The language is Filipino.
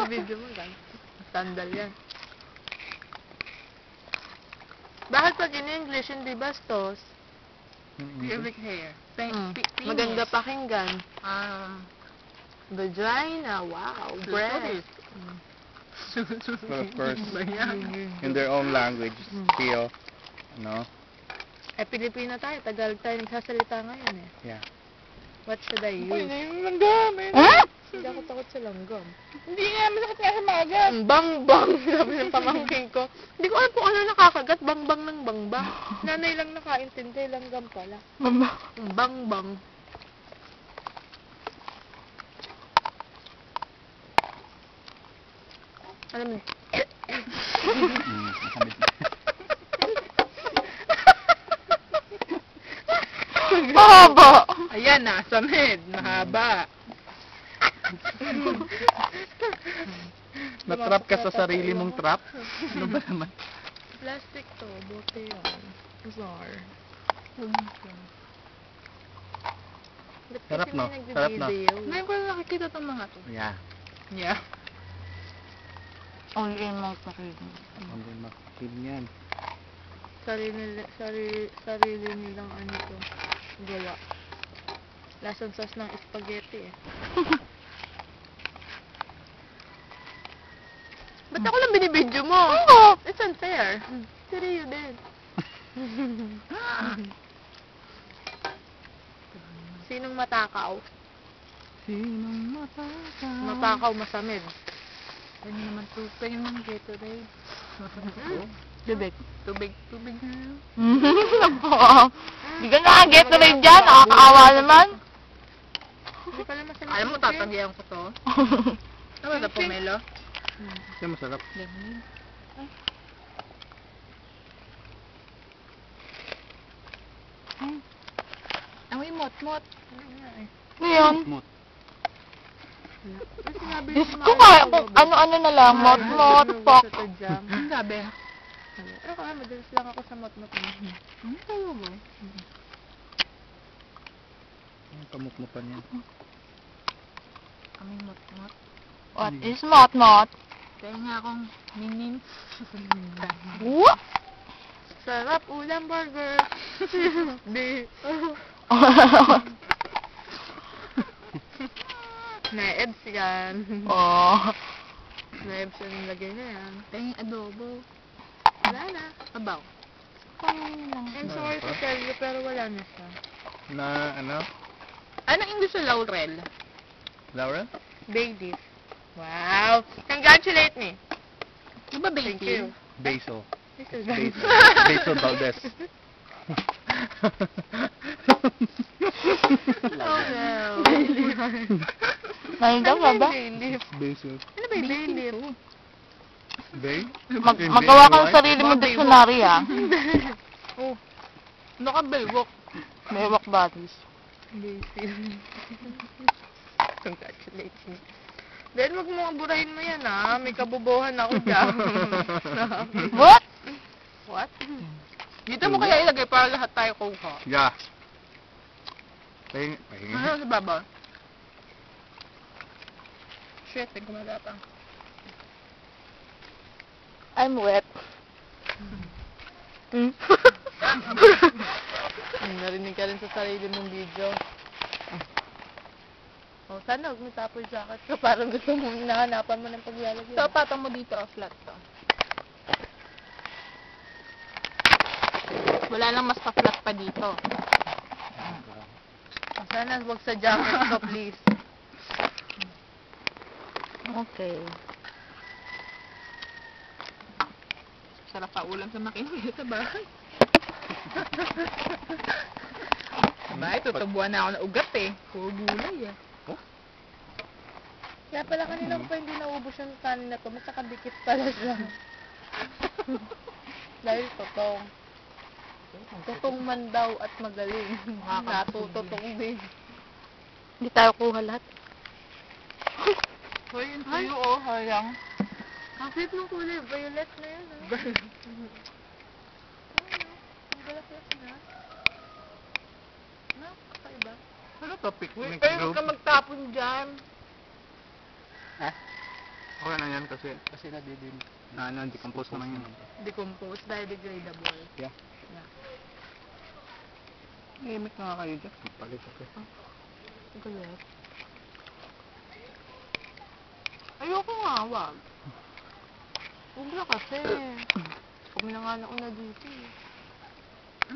Video mo gan. Sandal yan. Bakit pag in English hindi bastos? Pubic hair. Maganda pakinggan. Vagina, wow, breast. But of course, in their own language, still, no? Pilipino tayo. Tagalog tayo nagsasalita ngayon eh. Yeah. What should I use? Hindi ako takot sa langgam. Hindi nga, masakit nga sa magas. Bang-bang, sabi ng pamangkin ko. Hindi ko alam kung ano nakakagat. Bang-bang ng bang-bang. Nanay lang nakaintindi, langgam pala. Bang-bang. Alam mo, Mahaba! Ayan na, samid. Mahaba. Natrap ka sa sarili mong trap? Ano ba naman? plastic to. Bote yan. Bizarre. Sarap, no? Sarap, no? Ngayon ko lang nakikita itong mga to. Yeah. Yeah. Only in mga sarili. Ang din makakid niyan. Sarili nilang ano to. Gawa. Lasang sauce ng spaghetti eh. Ba't ako lang binibidyo mo? Oo! It's unfair. Siri you din. Sinong matakaw? Sinong matakaw? Matakaw masamid. Pwede naman tubig ng Gatorade. Tubig. Tubig na. Hindi ka naka-Gatorade dyan. Nakakaawa naman. Hindi pala masamid. Alam mo, tatagihan ko to. Ano ba pomelo? Yan masarap. Amoy mot-mot. Ngayon? Mut. Diyos ko kaya kung ano-ano na lang. Mot-mot, pok. Ang sabi? Pero kaya madalas lang ako sa mot-mot. Ano tayo mo? Ang kamukmukan yan. Amoy mot-mot. What is mot-mot? Kaya nga akong minin. What? Sarap ulam burger. Di. Naebs yan. Oh. Naebs yung lagay na yan. Kaya yung adobo. Wala na. Abaw. I'm sorry to tell you, pero wala na siya. Na, ano? Anong English sa laurel? Laura? Baby. Wow. Congratulate me. Di ba Thank you. Basil. This is Basil. Basil Valdez. Oh no. Nalindang Ano ba? Bailey? Basil. Ano ba yung Bailey? Bay? Magawa ka ng sarili mo dictionary ah. Oh. Naka-baywalk. Baywalk bodies. Basil. Congratulate me. Then, wag mo aburahin mo yan, ha? May kabubuhan ako dyan. What? What? Dito mo kaya ilagay para lahat tayo kuha. Yeah. Pahingi. Ano sa baba? Shit, may gumala pa. I'm wet. Narinig ka rin sa sarili mong video. Oh, sana huwag mo tapo yung jacket ko. Parang gusto mo, hinahanapan mo ng paglalagyan. So, patang mo dito, flat to. Wala lang mas pa-flat pa dito. Sana huwag sa jacket ko, please. Okay. Sarap pa ulam sa makinig sa bahay. Sa bahay, tutubuan na ako ng ugat eh. Puro gulay eh. Kaya pala kanina ko pa hindi naubos yung kanin na to. Magkakadikit pala siya. Dahil totong. Totong man daw at magaling. Natutotong din. Hindi tayo kuha lahat. Hoy, yung tuyo oh, hayang. Ang cute ng kulay. Violet na yan ah. Ang galak-galak na. No, kakaiba. Ano to? Picnic Kayo huwag group? ka magtapon dyan. Ha? Okay lang yan kasi decompose naman yun. Decompose, biodegradable. Yeah. Yeah. Limit na kayo dyan. Palit ako. Galit. Ayoko nga, wag. Huwag na kasi. Kami na nga nauna dito eh.